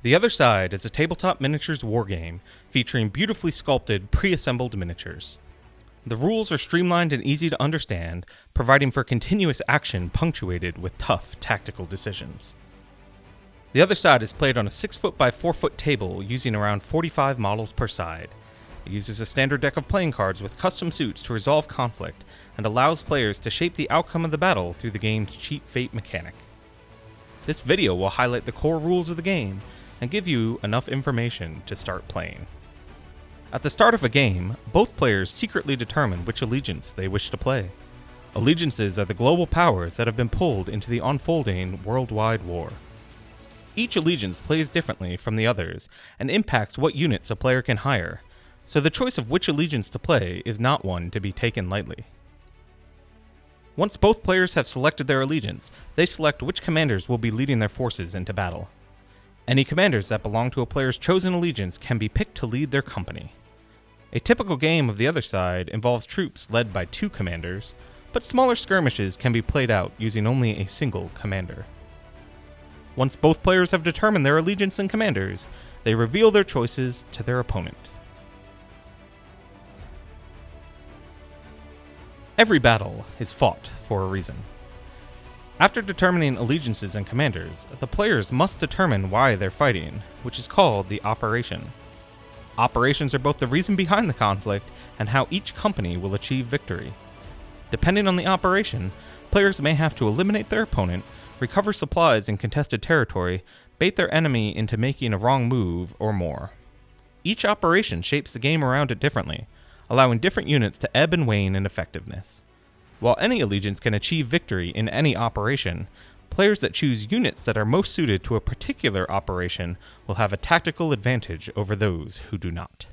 The Other Side is a tabletop miniatures wargame featuring beautifully sculpted, pre-assembled miniatures. The rules are streamlined and easy to understand, providing for continuous action punctuated with tough tactical decisions. The Other Side is played on a 6-foot by 4-foot table using around 45 models per side. It uses a standard deck of playing cards with custom suits to resolve conflict and allows players to shape the outcome of the battle through the game's cheat fate mechanic. This video will highlight the core rules of the game and give you enough information to start playing. At the start of a game, both players secretly determine which allegiance they wish to play. Allegiances are the global powers that have been pulled into the unfolding worldwide war. Each allegiance plays differently from the others and impacts what units a player can hire, so the choice of which allegiance to play is not one to be taken lightly. Once both players have selected their allegiance, they select which commanders will be leading their forces into battle. Any commanders that belong to a player's chosen allegiance can be picked to lead their company. A typical game of The Other Side involves troops led by 2 commanders, but smaller skirmishes can be played out using only a single commander. Once both players have determined their allegiance and commanders, they reveal their choices to their opponent. Every battle is fought for a reason. After determining allegiances and commanders, the players must determine why they're fighting, which is called the operation. Operations are both the reason behind the conflict and how each company will achieve victory. Depending on the operation, players may have to eliminate their opponent, recover supplies in contested territory, bait their enemy into making a wrong move, or more. Each operation shapes the game around it differently, allowing different units to ebb and wane in effectiveness. While any allegiance can achieve victory in any operation, players that choose units that are most suited to a particular operation will have a tactical advantage over those who do not.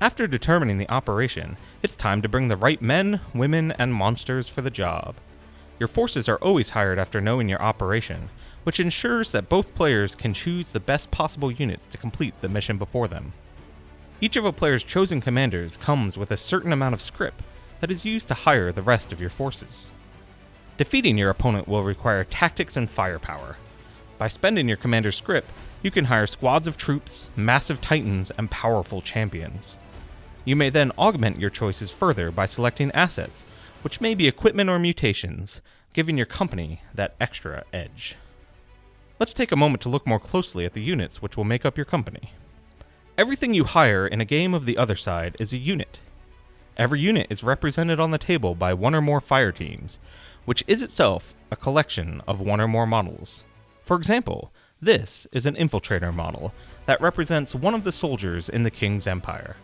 After determining the operation, it's time to bring the right men, women, and monsters for the job. Your forces are always hired after knowing your operation, which ensures that both players can choose the best possible units to complete the mission before them. Each of a player's chosen commanders comes with a certain amount of scrip that is used to hire the rest of your forces. Defeating your opponent will require tactics and firepower. By spending your commander's scrip, you can hire squads of troops, massive titans, and powerful champions. You may then augment your choices further by selecting assets, which may be equipment or mutations, giving your company that extra edge. Let's take a moment to look more closely at the units which will make up your company. Everything you hire in a game of The Other Side is a unit. Every unit is represented on the table by one or more fire teams, which is itself a collection of one or more models. For example, this is an infiltrator model that represents one of the soldiers in the King's Empire.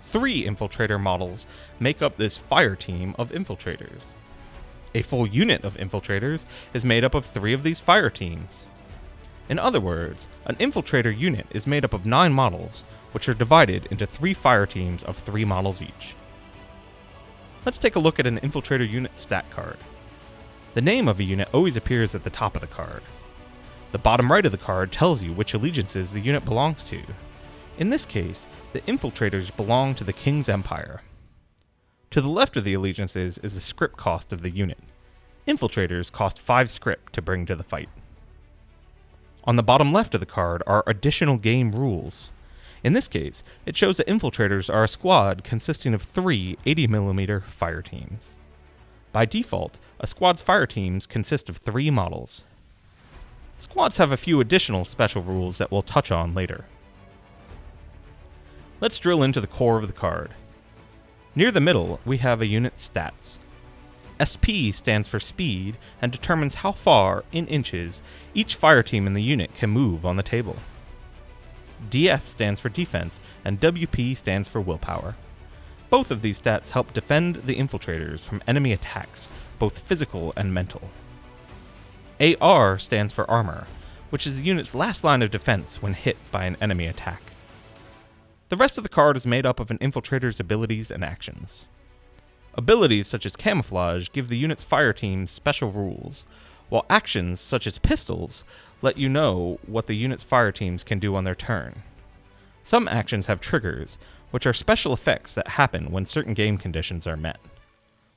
3 infiltrator models make up this fire team of infiltrators. A full unit of infiltrators is made up of 3 of these fire teams. In other words, an infiltrator unit is made up of 9 models, which are divided into 3 fire teams of 3 models each. Let's take a look at an infiltrator unit stat card. The name of a unit always appears at the top of the card. The bottom right of the card tells you which allegiances the unit belongs to. In this case, the infiltrators belong to the King's Empire. To the left of the allegiances is the scrip cost of the unit. Infiltrators cost 5 scrip to bring to the fight. On the bottom left of the card are additional game rules. In this case, it shows that infiltrators are a squad consisting of 3 80mm fire teams. By default, a squad's fire teams consist of 3 models. Squads have a few additional special rules that we'll touch on later. Let's drill into the core of the card. Near the middle, we have a unit stats. SP stands for speed and determines how far, in inches, each fire team in the unit can move on the table. DF stands for defense, and WP stands for willpower. Both of these stats help defend the infiltrators from enemy attacks, both physical and mental. AR stands for armor, which is the unit's last line of defense when hit by an enemy attack. The rest of the card is made up of an infiltrator's abilities and actions. Abilities such as camouflage give the unit's fire team special rules, while actions such as pistols let you know what the unit's fire teams can do on their turn. Some actions have triggers, which are special effects that happen when certain game conditions are met.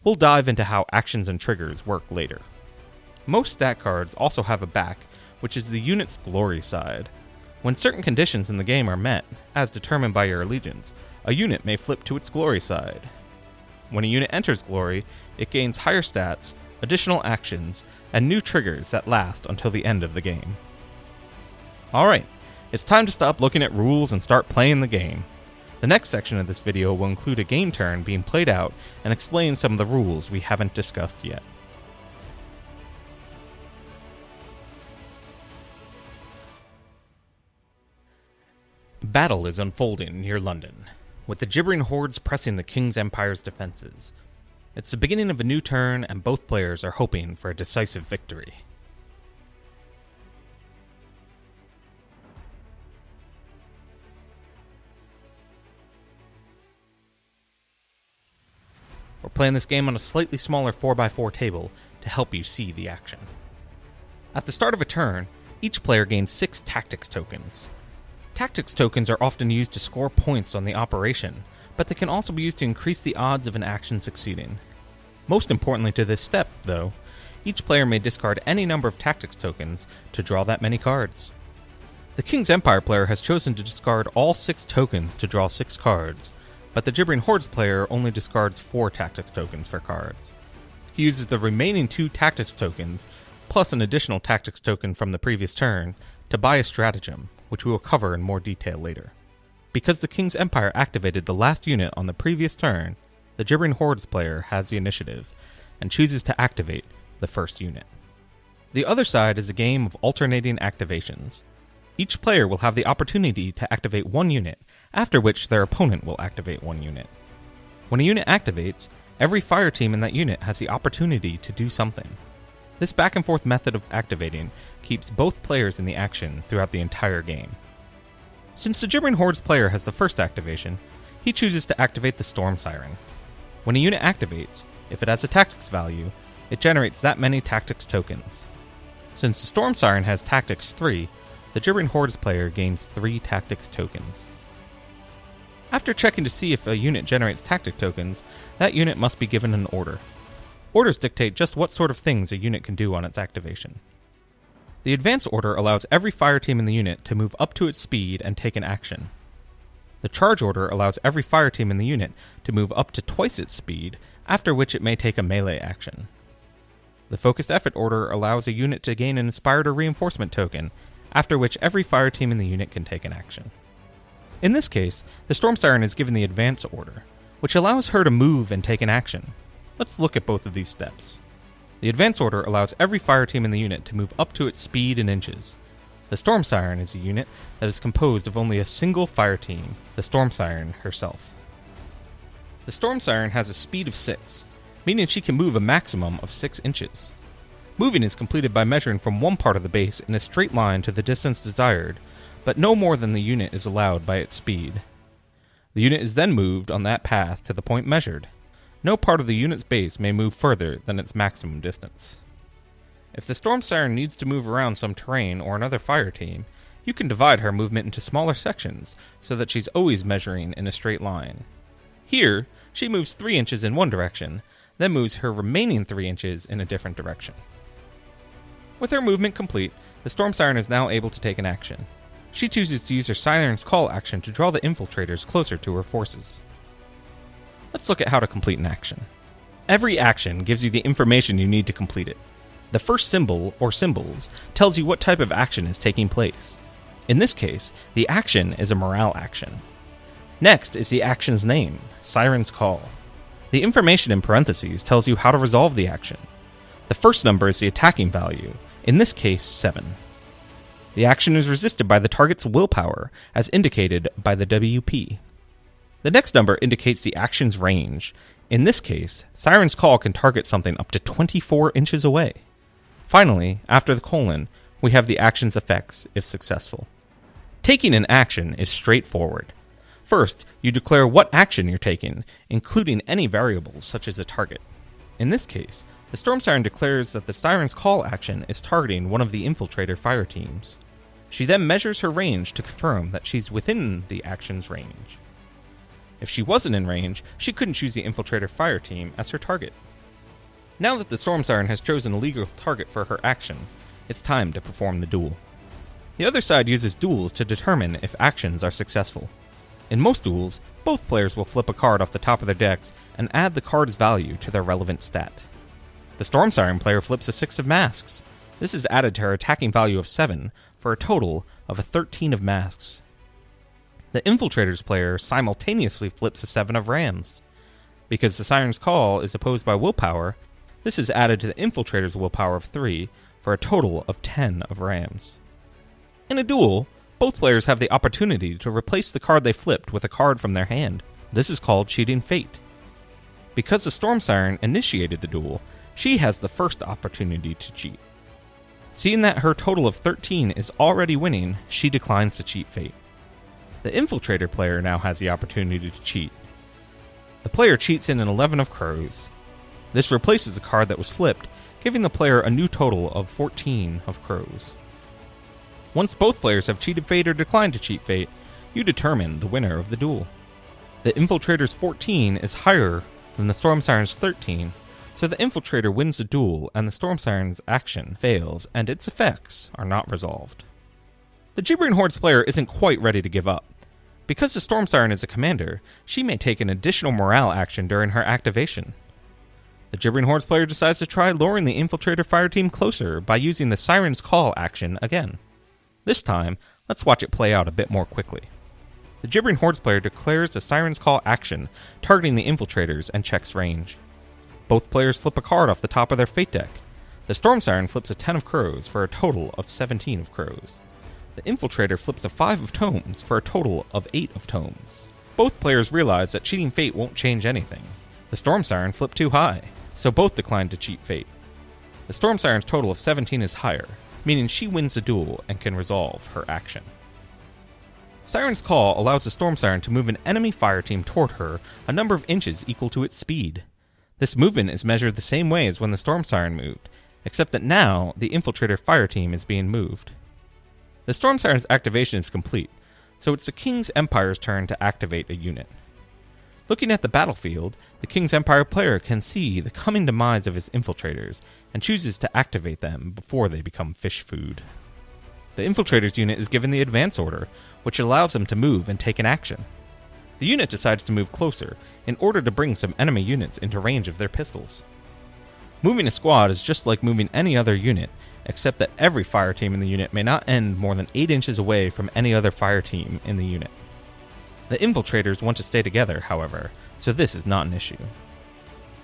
We'll dive into how actions and triggers work later. Most stat cards also have a back, which is the unit's glory side. When certain conditions in the game are met, as determined by your allegiance, a unit may flip to its glory side. When a unit enters glory, it gains higher stats, additional actions, and new triggers that last until the end of the game. Alright, it's time to stop looking at rules and start playing the game. The next section of this video will include a game turn being played out and explain some of the rules we haven't discussed yet. Battle is unfolding near London, with the gibbering hordes pressing the King's Empire's defenses. It's the beginning of a new turn, and both players are hoping for a decisive victory. We're playing this game on a slightly smaller 4x4 table to help you see the action. At the start of a turn, each player gains 6 tactics tokens. Tactics tokens are often used to score points on the operation, but they can also be used to increase the odds of an action succeeding. Most importantly to this step, though, each player may discard any number of tactics tokens to draw that many cards. The King's Empire player has chosen to discard all 6 tokens to draw 6 cards, but the Gibbering Hordes player only discards 4 tactics tokens for cards. He uses the remaining 2 tactics tokens, plus an additional tactics token from the previous turn, to buy a stratagem, which we will cover in more detail later. Because the King's Empire activated the last unit on the previous turn, the Gibbering Hordes player has the initiative, and chooses to activate the first unit. The other side is a game of alternating activations. Each player will have the opportunity to activate 1 unit, after which their opponent will activate 1 unit. When a unit activates, every fire team in that unit has the opportunity to do something. This back and forth method of activating keeps both players in the action throughout the entire game. Since the Gibbering Hordes player has the first activation, he chooses to activate the Storm Siren. When a unit activates, if it has a tactics value, it generates that many tactics tokens. Since the Storm Siren has tactics 3, the Gibbering Hordes player gains 3 tactics tokens. After checking to see if a unit generates tactic tokens, that unit must be given an order. Orders dictate just what sort of things a unit can do on its activation. The advance order allows every fire team in the unit to move up to its speed and take an action. The charge order allows every fire team in the unit to move up to twice its speed, after which it may take a melee action. The focused effort order allows a unit to gain an inspired or reinforcement token, after which every fire team in the unit can take an action. In this case, the Storm Siren is given the advance order, which allows her to move and take an action. Let's look at both of these steps. The advance order allows every fire team in the unit to move up to its speed in inches. The Storm Siren is a unit that is composed of only a single fire team, the Storm Siren herself. The Storm Siren has a speed of 6, meaning she can move a maximum of 6 inches. Moving is completed by measuring from one part of the base in a straight line to the distance desired, but no more than the unit is allowed by its speed. The unit is then moved on that path to the point measured. No part of the unit's base may move further than its maximum distance. If the Storm Siren needs to move around some terrain or another fire team, you can divide her movement into smaller sections so that she's always measuring in a straight line. Here, she moves 3 inches in one direction, then moves her remaining 3 inches in a different direction. With her movement complete, the Storm Siren is now able to take an action. She chooses to use her Siren's Call action to draw the infiltrators closer to her forces. Let's look at how to complete an action. Every action gives you the information you need to complete it. The first symbol, or symbols, tells you what type of action is taking place. In this case, the action is a morale action. Next is the action's name, Siren's Call. The information in parentheses tells you how to resolve the action. The first number is the attacking value, in this case 7. The action is resisted by the target's willpower, as indicated by the WP. The next number indicates the action's range. In this case, Siren's Call can target something up to 24 inches away. Finally, after the colon, we have the action's effects if successful. Taking an action is straightforward. First, you declare what action you're taking, including any variables such as a target. In this case, the Storm Siren declares that the Siren's Call action is targeting one of the infiltrator fire teams. She then measures her range to confirm that she's within the action's range. If she wasn't in range, she couldn't choose the infiltrator fire team as her target. Now that the Storm Siren has chosen a legal target for her action, It's time to perform the duel. The other side uses duels to determine if actions are successful. In most duels, both players will flip a card off the top of their decks and add the card's value to their relevant stat. The Storm Siren player flips a 6 of masks. This is added to her attacking value of 7 for a total of a 13 of masks. The Infiltrator's player simultaneously flips a 7 of rams. Because the Siren's Call is opposed by willpower, this is added to the Infiltrator's willpower of 3 for a total of 10 of rams. In a duel, both players have the opportunity to replace the card they flipped with a card from their hand. This is called cheating fate. Because the Storm Siren initiated the duel, she has the first opportunity to cheat. Seeing that her total of 13 is already winning, she declines to cheat fate. The Infiltrator player now has the opportunity to cheat. The player cheats in an 11 of crows. This replaces the card that was flipped, giving the player a new total of 14 of crows. Once both players have cheated fate or declined to cheat fate, you determine the winner of the duel. The Infiltrator's 14 is higher than the Storm Siren's 13, so the Infiltrator wins the duel and the Storm Siren's action fails and its effects are not resolved. The Gibbering Hordes player isn't quite ready to give up. Because the Storm Siren is a commander, she may take an additional morale action during her activation. The Gibbering Hordes player decides to try luring the Infiltrator fire team closer by using the Siren's Call action again. This time, let's watch it play out a bit more quickly. The Gibbering Hordes player declares the Siren's Call action, targeting the Infiltrators and checks range. Both players flip a card off the top of their fate deck. The Storm Siren flips a 10 of crows for a total of 17 of crows. The Infiltrator flips a 5 of tomes for a total of 8 of tomes. Both players realize that cheating fate won't change anything. The Storm Siren flipped too high, so both decline to cheat fate. The Storm Siren's total of 17 is higher, meaning she wins the duel and can resolve her action. Siren's Call allows the Storm Siren to move an enemy fire team toward her a number of inches equal to its speed. This movement is measured the same way as when the Storm Siren moved, except that now the Infiltrator fire team is being moved. The Storm Siren's activation is complete, so it's the King's Empire's turn to activate a unit. Looking at the battlefield, the King's Empire player can see the coming demise of his Infiltrators and chooses to activate them before they become fish food. The Infiltrator's unit is given the advance order, which allows them to move and take an action. The unit decides to move closer in order to bring some enemy units into range of their pistols. Moving a squad is just like moving any other unit, except that every fire team in the unit may not end more than 8 inches away from any other fire team in the unit. The Infiltrators want to stay together, however, so this is not an issue.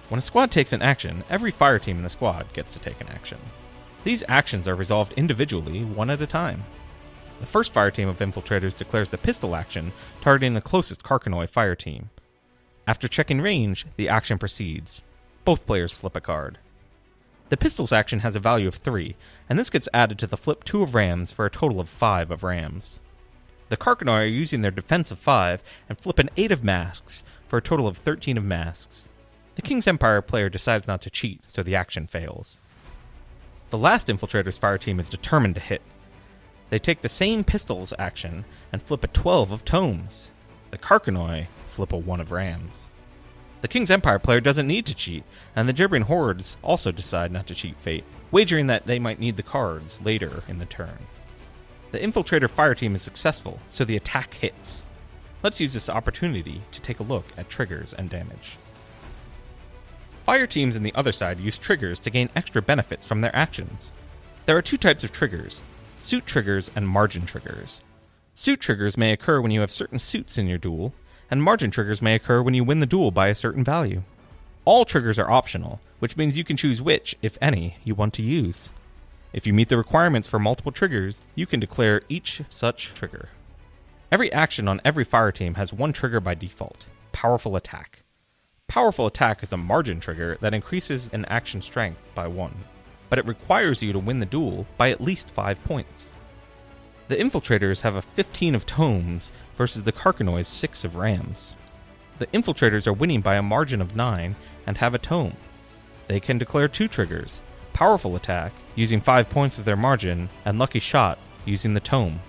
When a squad takes an action, every fire team in the squad gets to take an action. These actions are resolved individually, one at a time. The first fire team of Infiltrators declares the pistol action, targeting the closest Karkanoi fire team. After checking range, the action proceeds. Both players slip a card. The pistol's action has a value of 3, and this gets added to the flip 2 of rams for a total of 5 of rams. The Karkanoi are using their defense of 5 and flip an 8 of masks for a total of 13 of masks. The King's Empire player decides not to cheat, so the action fails. The last Infiltrator's fire team is determined to hit. They take the same pistol's action and flip a 12 of tomes. The Karkanoi flip a 1 of rams. The King's Empire player doesn't need to cheat, and the Gibbering Hordes also decide not to cheat fate, wagering that they might need the cards later in the turn. The Infiltrator fire team is successful, so the attack hits. Let's use this opportunity to take a look at triggers and damage. Fire teams on the other side use triggers to gain extra benefits from their actions. There are 2 types of triggers: suit triggers and margin triggers. Suit triggers may occur when you have certain suits in your duel, and margin triggers may occur when you win the duel by a certain value. All triggers are optional, which means you can choose which, if any, you want to use. If you meet the requirements for multiple triggers, you can declare each such trigger. Every action on every fire team has 1 trigger by default: Powerful Attack. Powerful Attack is a margin trigger that increases an action strength by 1, but it requires you to win the duel by at least 5 points. The Infiltrators have a 15 of tomes versus the Karkanoi's 6 of rams. The Infiltrators are winning by a margin of 9 and have a tome. They can declare 2 triggers: Powerful Attack, using 5 points of their margin, and Lucky Shot, using the tome.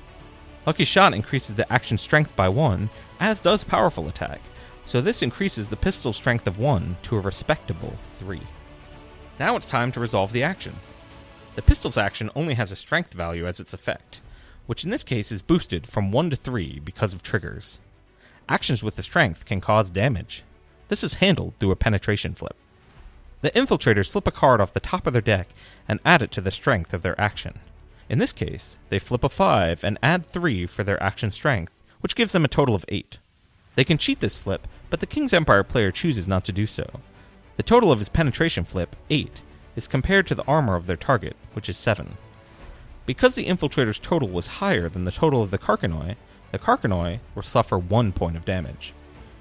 Lucky Shot increases the action strength by 1, as does Powerful Attack, so this increases the pistol strength of 1 to a respectable 3. Now it's time to resolve the action. The pistol's action only has a strength value as its effect, which in this case is boosted from 1 to 3 because of triggers. Actions with the strength can cause damage. This is handled through a penetration flip. The infiltrators flip a card off the top of their deck and add it to the strength of their action. In this case, they flip a 5 and add 3 for their action strength, which gives them a total of 8. They can cheat this flip, but the King's Empire player chooses not to do so. The total of his penetration flip, 8, is compared to the armor of their target, which is 7. Because the infiltrator's total was higher than the total of the Carcanoi will suffer 1 point of damage.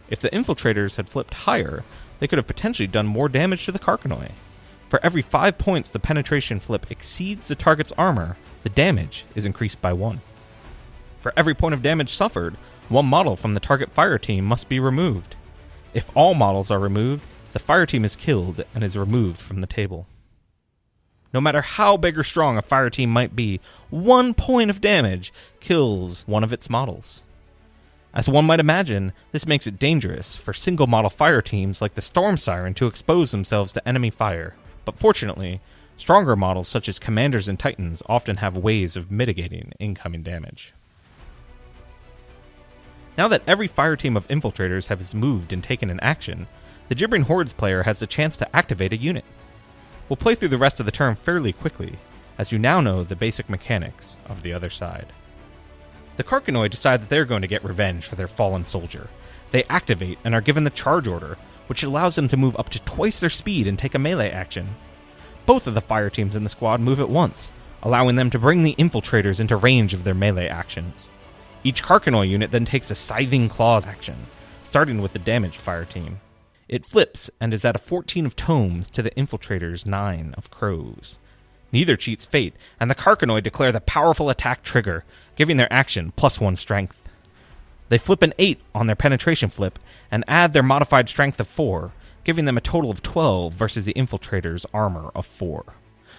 If the infiltrators had flipped higher, they could have potentially done more damage to the Carcanoi. For every 5 points the penetration flip exceeds the target's armor, the damage is increased by 1. For every point of damage suffered, 1 model from the target fire team must be removed. If all models are removed, the fire team is killed and is removed from the table. No matter how big or strong a fire team might be, 1 point of damage kills one of its models. As one might imagine, this makes it dangerous for single model fire teams like the Storm Siren to expose themselves to enemy fire, but fortunately, stronger models such as Commanders and Titans often have ways of mitigating incoming damage. Now that every fire team of infiltrators has moved and taken an action, the Gibbering Hordes player has the chance to activate a unit. We'll play through the rest of the turn fairly quickly, as you now know the basic mechanics of the other side. The Carcanoi decide that they're going to get revenge for their fallen soldier. They activate and are given the charge order, which allows them to move up to twice their speed and take a melee action. Both of the fire teams in the squad move at once, allowing them to bring the infiltrators into range of their melee actions. Each Carcanoi unit then takes a Scything Claws action, starting with the damaged fire team. It flips and is at a 14 of tomes to the infiltrators' 9 of crows. Neither cheats fate, and the Carcanoi declare the powerful attack trigger, giving their action +1 strength. They flip an 8 on their penetration flip and add their modified strength of 4, giving them a total of 12 versus the infiltrator's armor of 4.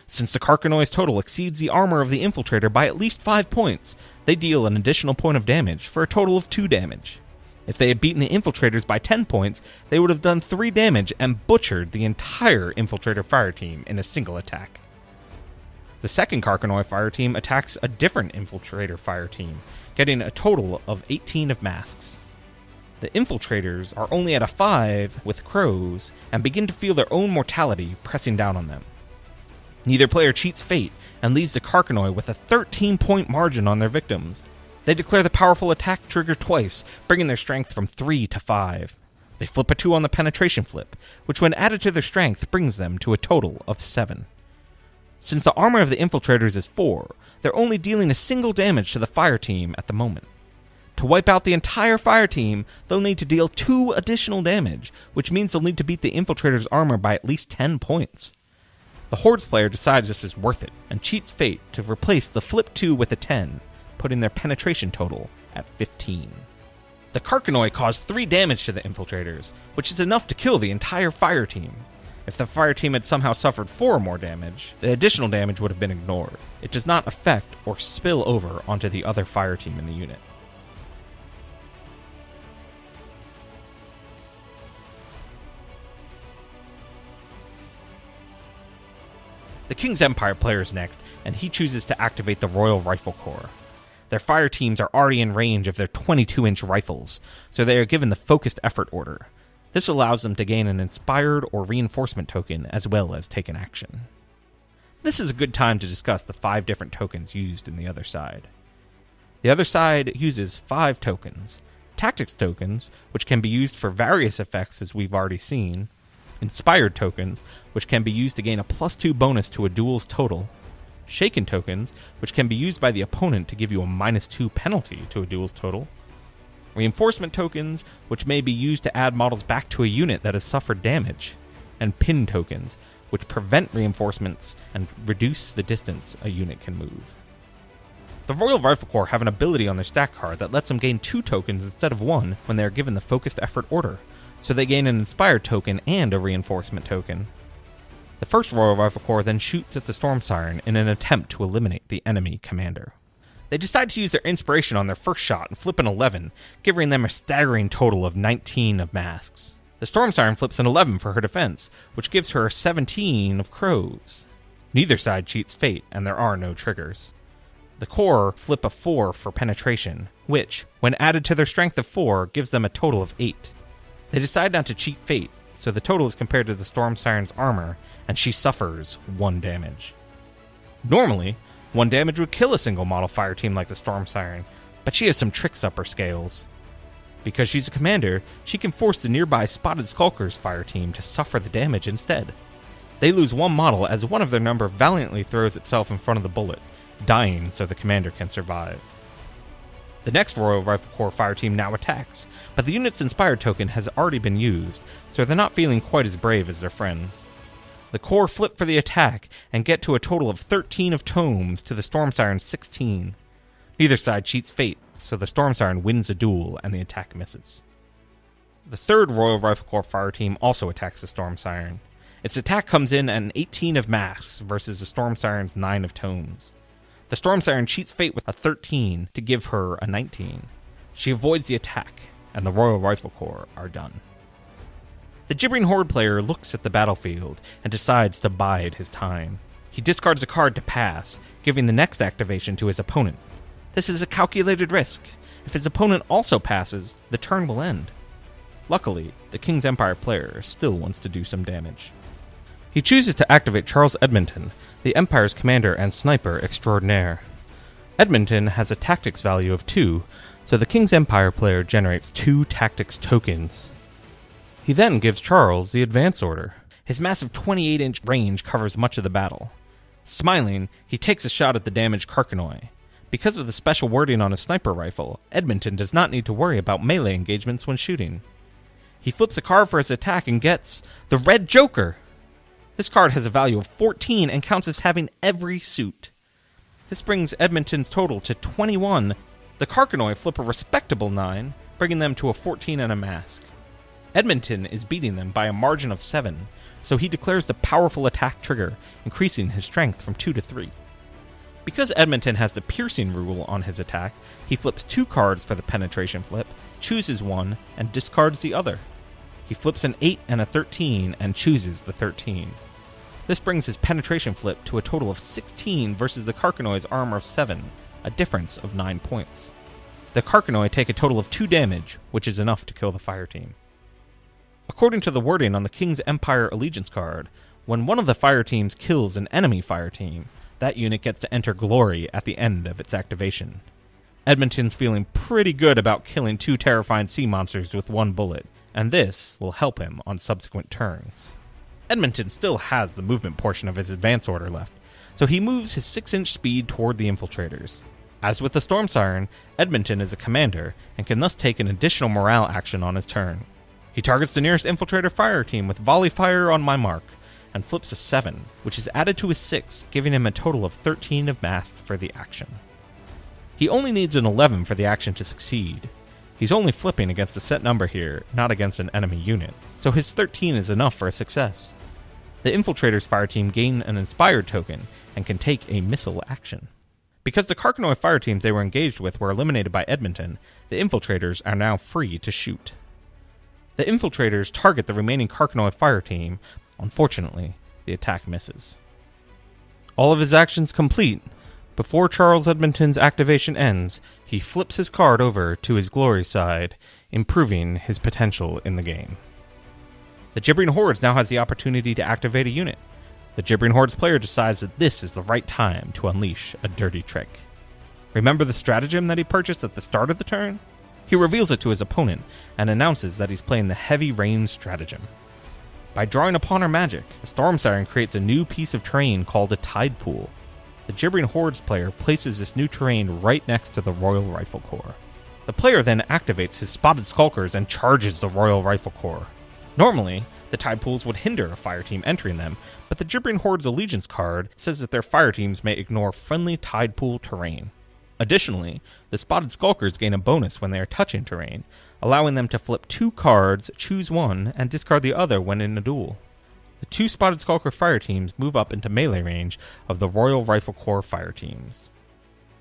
Since the Carcanoi's total exceeds the armor of the infiltrator by at least 5 points, they deal an additional point of damage for a total of 2 damage. If they had beaten the infiltrators by 10 points, they would have done 3 damage and butchered the entire infiltrator fire team in a single attack. The second Carcanoi fire team attacks a different infiltrator fire team, getting a total of 18 of masks. The infiltrators are only at a 5 with crows and begin to feel their own mortality pressing down on them. Neither player cheats fate and leaves the Carcanoi with a 13-point margin on their victims. They declare the powerful attack trigger twice, bringing their strength from 3 to 5. They flip a 2 on the penetration flip, which when added to their strength brings them to a total of 7. Since the armor of the infiltrators is 4, they're only dealing a single damage to the fire team at the moment. To wipe out the entire fire team, they'll need to deal 2 additional damage, which means they'll need to beat the infiltrator's armor by at least 10 points. The Hordes player decides this is worth it, and cheats fate to replace the flip 2 with a 10, putting their penetration total at 15. The Carcanoi cause 3 damage to the infiltrators, which is enough to kill the entire fire team. If the fire team had somehow suffered 4 more damage, the additional damage would have been ignored. It does not affect or spill over onto the other fire team in the unit. The King's Empire player is next, and he chooses to activate the Royal Rifle Corps. Their fire teams are already in range of their 22-inch rifles, so they are given the Focused Effort order. This allows them to gain an Inspired or Reinforcement token as well as take an action. This is a good time to discuss the 5 different tokens used in the other side. The other side uses 5 tokens. Tactics tokens, which can be used for various effects as we've already seen. Inspired tokens, which can be used to gain a +2 bonus to a duel's total. Shaken tokens, which can be used by the opponent to give you a -2 penalty to a duel's total. Reinforcement tokens, which may be used to add models back to a unit that has suffered damage. And pin tokens, which prevent reinforcements and reduce the distance a unit can move. The Royal Rifle Corps have an ability on their stack card that lets them gain 2 tokens instead of 1 when they are given the Focused Effort order, so they gain an Inspired token and a Reinforcement token. The first Royal Rifle Corps then shoots at the Storm Siren in an attempt to eliminate the enemy commander. They decide to use their inspiration on their first shot and flip an 11, giving them a staggering total of 19 of masks. The Storm Siren flips an 11 for her defense, which gives her 17 of crows. Neither side cheats fate, and there are no triggers. The Corps flip a 4 for penetration, which, when added to their strength of 4, gives them a total of 8. They decide not to cheat fate, so the total is compared to the Storm Siren's armor, and she suffers 1 damage. Normally, 1 damage would kill a single model fire team like the Storm Siren, but she has some tricks up her scales. Because she's a commander, she can force the nearby Spotted Skulkers fire team to suffer the damage instead. They lose 1 model as one of their number valiantly throws itself in front of the bullet, dying so the commander can survive. The next Royal Rifle Corps fire team now attacks, but the unit's Inspired token has already been used, so they're not feeling quite as brave as their friends. The Corps flip for the attack and get to a total of 13 of tomes to the Storm Siren's 16. Neither side cheats fate, so the Storm Siren wins a duel and the attack misses. The third Royal Rifle Corps fire team also attacks the Storm Siren. Its attack comes in at an 18 of masks versus the Storm Siren's 9 of tomes. The Storm Siren cheats fate with a 13 to give her a 19. She avoids the attack, and the Royal Rifle Corps are done. The Gibbering Horde player looks at the battlefield and decides to bide his time. He discards a card to pass, giving the next activation to his opponent. This is a calculated risk. If his opponent also passes, the turn will end. Luckily, the King's Empire player still wants to do some damage. He chooses to activate Charles Edmonton, the Empire's commander and sniper extraordinaire. Edmonton has a tactics value of 2, so the King's Empire player generates 2 tactics tokens. He then gives Charles the advance order. His massive 28-inch range covers much of the battle. Smiling, he takes a shot at the damaged Karkanoi. Because of the special wording on his sniper rifle, Edmonton does not need to worry about melee engagements when shooting. He flips a card for his attack and gets the Red Joker! This card has a value of 14 and counts as having every suit. This brings Edmonton's total to 21. The Karkanoi flip a respectable 9, bringing them to a 14 and a mask. Edmonton is beating them by a margin of 7, so he declares the powerful attack trigger, increasing his strength from 2 to 3. Because Edmonton has the piercing rule on his attack, he flips 2 cards for the penetration flip, chooses one, and discards the other. He flips an 8 and a 13 and chooses the 13. This brings his penetration flip to a total of 16 versus the Karkanoi's armor of 7, a difference of 9 points. The Karkanoi take a total of 2 damage, which is enough to kill the fire team. According to the wording on the King's Empire Allegiance card, when one of the fire teams kills an enemy fire team, that unit gets to enter glory at the end of its activation. Edmonton's feeling pretty good about killing 2 terrifying sea monsters with 1 bullet, and this will help him on subsequent turns. Edmonton still has the movement portion of his advance order left, so he moves his 6-inch speed toward the infiltrators. As with the Storm Siren, Edmonton is a commander, and can thus take an additional morale action on his turn. He targets the nearest infiltrator fire team with volley fire on my mark, and flips a 7, which is added to his 6, giving him a total of 13 of mask for the action. He only needs an 11 for the action to succeed. He's only flipping against a set number here, not against an enemy unit, so his 13 is enough for a success. The Infiltrator's fire team gain an Inspired token, and can take a missile action. Because the Karkanoi fire teams they were engaged with were eliminated by Edmonton, the Infiltrators are now free to shoot. The Infiltrators target the remaining Karkanoi fire team. Unfortunately, the attack misses. All of his actions complete. Before Charles Edmonton's activation ends, he flips his card over to his glory side, improving his potential in the game. The Gibbering Hordes now has the opportunity to activate a unit. The Gibbering Hordes player decides that this is the right time to unleash a dirty trick. Remember the stratagem that he purchased at the start of the turn? He reveals it to his opponent and announces that he's playing the Heavy Rain stratagem. By drawing upon her magic, the Storm Siren creates a new piece of terrain called a Tide Pool. The Gibbering Hordes player places this new terrain right next to the Royal Rifle Corps. The player then activates his Spotted Skulkers and charges the Royal Rifle Corps. Normally, the Tide Pools would hinder a fire team entering them, but the Gibbering Hordes Allegiance card says that their fire teams may ignore friendly Tide Pool terrain. Additionally, the Spotted Skulkers gain a bonus when they are touching terrain, allowing them to flip 2 cards, choose one, and discard the other when in a duel. The 2 Spotted Skulker fire teams move up into melee range of the Royal Rifle Corps fire teams.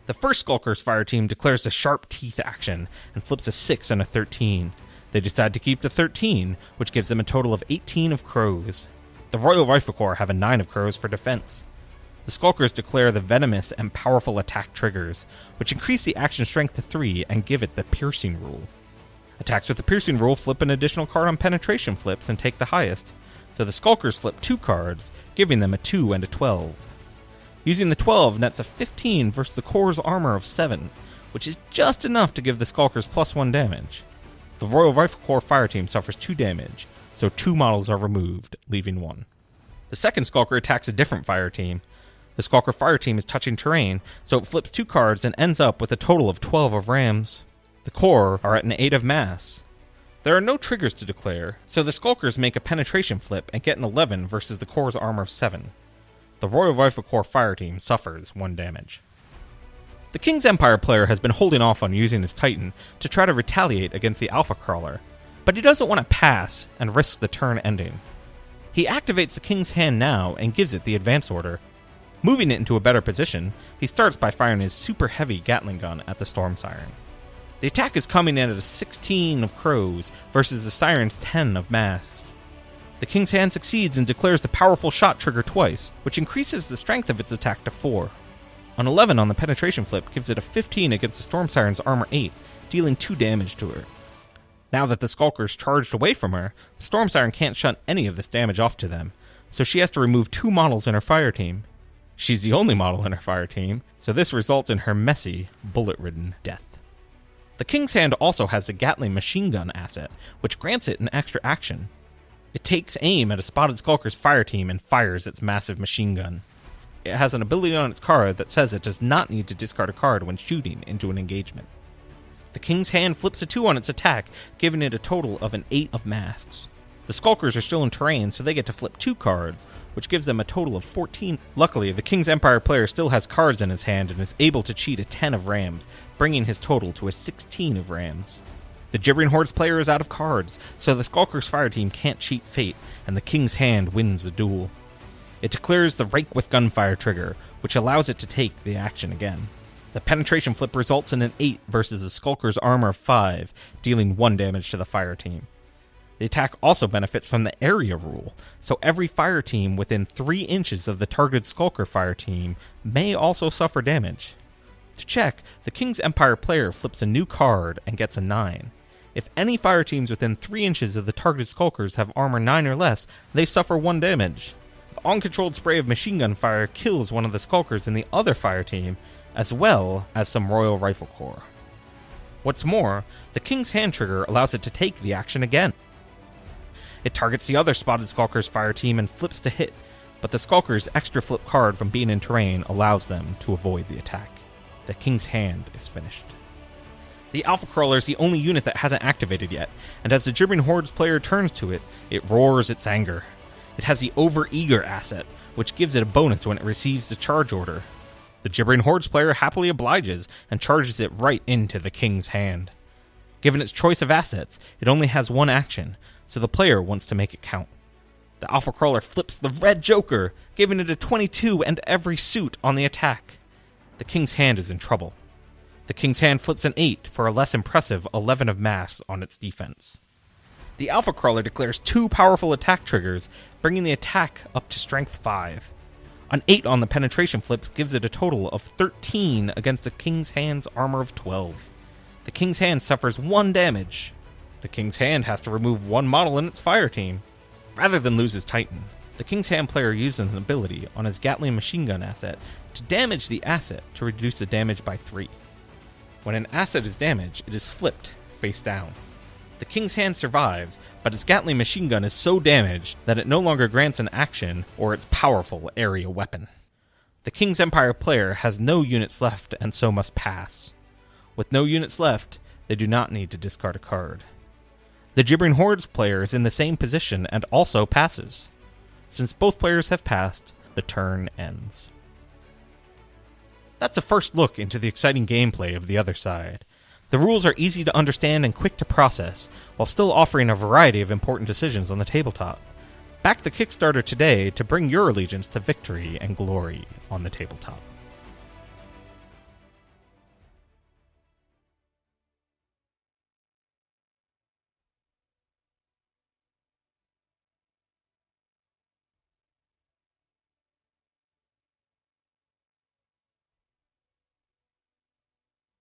The first Skulkers fire team declares the Sharp Teeth action and flips a 6 and a 13. They decide to keep the 13, which gives them a total of 18 of crows. The Royal Rifle Corps have a 9 of crows for defense. The Skulkers declare the venomous and powerful attack triggers, which increase the action strength to 3 and give it the piercing rule. Attacks with the piercing rule flip an additional card on penetration flips and take the highest, so the Skulkers flip 2 cards, giving them a 2 and a 12. Using the 12 nets a 15 versus the core's armor of 7, which is just enough to give the Skulkers +1 damage. The Royal Rifle Corps fire team suffers 2 damage, so 2 models are removed, leaving 1. The second Skulker attacks a different fire team. The Skulker fire team is touching terrain, so it flips 2 cards and ends up with a total of 12 of rams. The Corps are at an 8 of mass. There are no triggers to declare, so the Skulkers make a penetration flip and get an 11 versus the Corps' armor of 7. The Royal Rifle Corps fire team suffers 1 damage. The King's Empire player has been holding off on using his Titan to try to retaliate against the Alpha Crawler, but he doesn't want to pass and risk the turn ending. He activates the King's Hand now and gives it the advance order. Moving it into a better position, he starts by firing his super heavy Gatling gun at the Storm Siren. The attack is coming in at a 16 of crows versus the Siren's 10 of masks. The King's Hand succeeds and declares the powerful shot trigger twice, which increases the strength of its attack to 4. An 11 on the penetration flip gives it a 15 against the Storm Siren's armor 8, dealing 2 damage to her. Now that the Skulkers charged away from her, the Storm Siren can't shunt any of this damage off to them, so she has to remove 2 models in her fire team. She's the only model in her fire team, so this results in her messy, bullet-ridden death. The King's Hand also has the Gatling machine gun asset, which grants it an extra action. It takes aim at a spotted Skulker's fire team and fires its massive machine gun. It has an ability on its card that says it does not need to discard a card when shooting into an engagement. The King's Hand flips a 2 on its attack, giving it a total of an 8 of masks. The Skulkers are still in terrain, so they get to flip 2 cards, which gives them a total of 14. Luckily, the King's Empire player still has cards in his hand and is able to cheat a 10 of rams, bringing his total to a 16 of rams. The Gibbering Hordes player is out of cards, so the Skulkers fire team can't cheat fate, and the King's Hand wins the duel. It declares the Rake with Gunfire trigger, which allows it to take the action again. The penetration flip results in an 8 versus the Skulker's armor of 5, dealing 1 damage to the fire team. The attack also benefits from the area rule, so every fire team within 3 inches of the targeted Skulker fire team may also suffer damage. To check, the King's Empire player flips a new card and gets a 9. If any fire teams within 3 inches of the targeted Skulkers have armor 9 or less, they suffer 1 damage. The uncontrolled spray of machine gun fire kills one of the Skulkers in the other fire team, as well as some Royal Rifle Corps. What's more, the King's Hand trigger allows it to take the action again. It targets the other spotted Skulker's fire team and flips to hit, but the Skulker's extra flip card from being in terrain allows them to avoid the attack. The King's Hand is finished. The Alpha Crawler is the only unit that hasn't activated yet, and as the Gibbering Hordes player turns to it, it roars its anger. It has the Overeager asset, which gives it a bonus when it receives the charge order. The Gibbering Hordes player happily obliges and charges it right into the King's Hand. Given its choice of assets, it only has 1 action, so the player wants to make it count. The Alpha Crawler flips the Red Joker, giving it a 22 and every suit on the attack. The King's Hand is in trouble. The King's Hand flips an 8 for a less impressive 11 of mass on its defense. The Alpha Crawler declares 2 powerful attack triggers, bringing the attack up to strength 5. An 8 on the penetration flips gives it a total of 13 against the King's Hand's armor of 12. The King's Hand suffers 1 damage. The King's Hand has to remove 1 model in its fire team. Rather than lose his Titan, the King's Hand player uses an ability on his Gatling machine gun asset to damage the asset to reduce the damage by 3. When an asset is damaged, it is flipped face down. The King's Hand survives, but its Gatling machine gun is so damaged that it no longer grants an action or its powerful area weapon. The King's Empire player has no units left and so must pass. With no units left, they do not need to discard a card. The Gibbering Hordes player is in the same position and also passes. Since both players have passed, the turn ends. That's a first look into the exciting gameplay of the other side. The rules are easy to understand and quick to process, while still offering a variety of important decisions on the tabletop. Back the Kickstarter today to bring your allegiance to victory and glory on the tabletop.